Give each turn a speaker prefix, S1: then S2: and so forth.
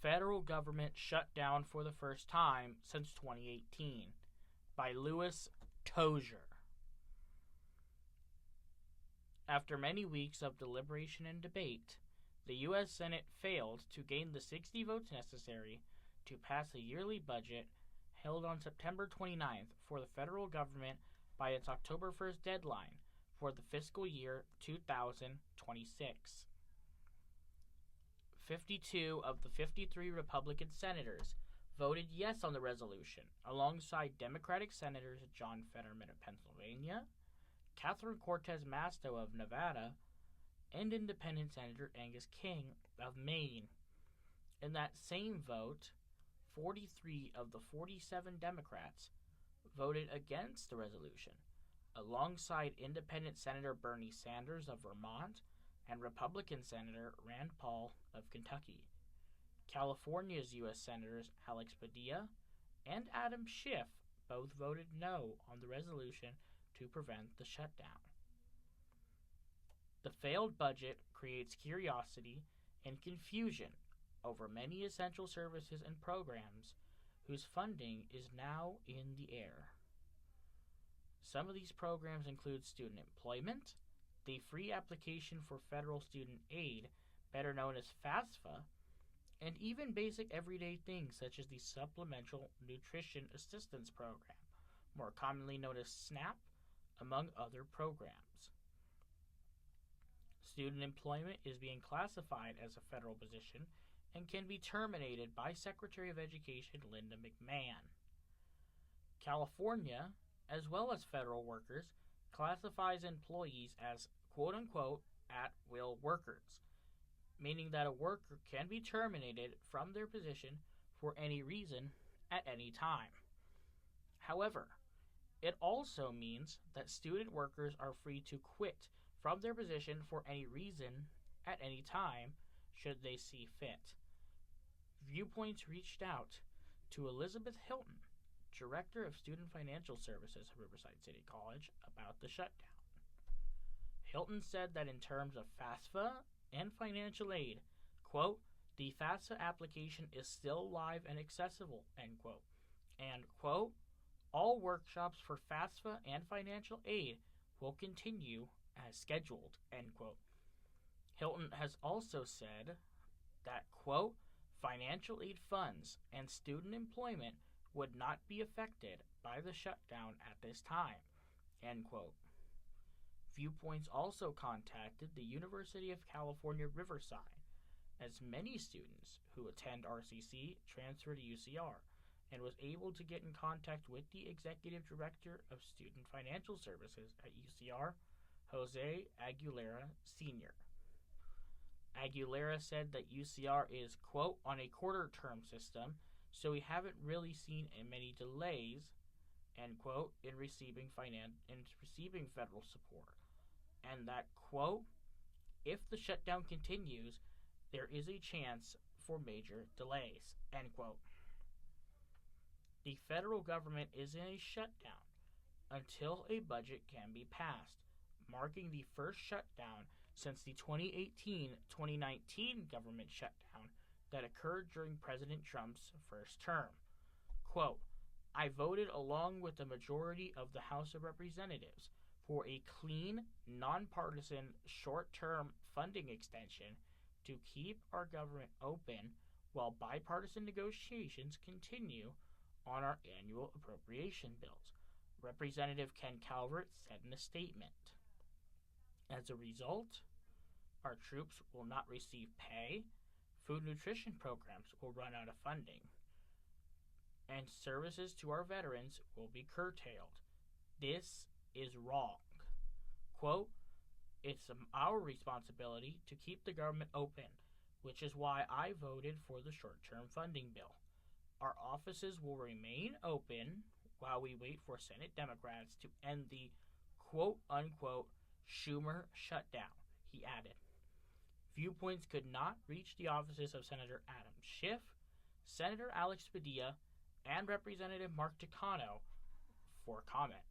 S1: Federal Government Shut Down for the First Time Since 2018 by Louis Tozser. After many weeks of deliberation and debate, the U.S. Senate failed to gain the 60 votes necessary to pass a yearly budget held on September 29th for the federal government by its October 1st deadline for the fiscal year 2026. 52 of the 53 Republican senators voted yes on the resolution, alongside Democratic Senators John Fetterman of Pennsylvania, Catherine Cortez Masto of Nevada, and Independent Senator Angus King of Maine. In that same vote, 43 of the 47 Democrats voted against the resolution, alongside Independent Senator Bernie Sanders of Vermont and Republican Senator Rand Paul of Kentucky. California's U.S. Senators Alex Padilla and Adam Schiff both voted no on the resolution to prevent the shutdown. The failed budget creates curiosity and confusion over many essential services and programs whose funding is now in the air. Some of these programs include student employment, the free application for federal student aid, better known as FAFSA, and even basic everyday things such as the Supplemental Nutrition Assistance Program, more commonly known as SNAP, among other programs. Student employment is being classified as a federal position and can be terminated by Secretary of Education Linda McMahon. California, as well as federal workers, classifies employees as quote-unquote at-will workers, meaning that a worker can be terminated from their position for any reason at any time. However, it also means that student workers are free to quit from their position for any reason at any time should they see fit. Viewpoints reached out to Elizabeth Hilton, Director of Student Financial Services at Riverside City College, about the shutdown. Hilton said that in terms of FAFSA and financial aid, quote, the FAFSA application is still live and accessible, end quote, and, quote, all workshops for FAFSA and financial aid will continue as scheduled, end quote. Hilton has also said that, quote, financial aid funds and student employment would not be affected by the shutdown at this time, end quote. Viewpoints also contacted the University of California, Riverside, as many students who attend RCC transfer to UCR, and was able to get in contact with the Executive Director of Student Financial Services at UCR, Jose Aguilera Sr. Aguilera said that UCR is, quote, on a quarter-term system, so we haven't really seen many delays, end quote, in receiving federal support, and that, quote, if the shutdown continues, there is a chance for major delays, end quote. The federal government is in a shutdown until a budget can be passed, marking the first shutdown since the 2018-2019 government shutdown that occurred during President Trump's first term. Quote, I voted along with the majority of the House of Representatives for a clean, nonpartisan, short-term funding extension to keep our government open while bipartisan negotiations continue on our annual appropriation bills, Representative Ken Calvert said in a statement. As a result, our troops will not receive pay, food nutrition programs will run out of funding, and services to our veterans will be curtailed. This is wrong. Quote, it's our responsibility to keep the government open, which is why I voted for the short-term funding bill. Our offices will remain open while we wait for Senate Democrats to end the quote-unquote Schumer shutdown, he added. Viewpoints could not reach the offices of Senator Adam Schiff, Senator Alex Padilla, and Representative Mark Takano for comment.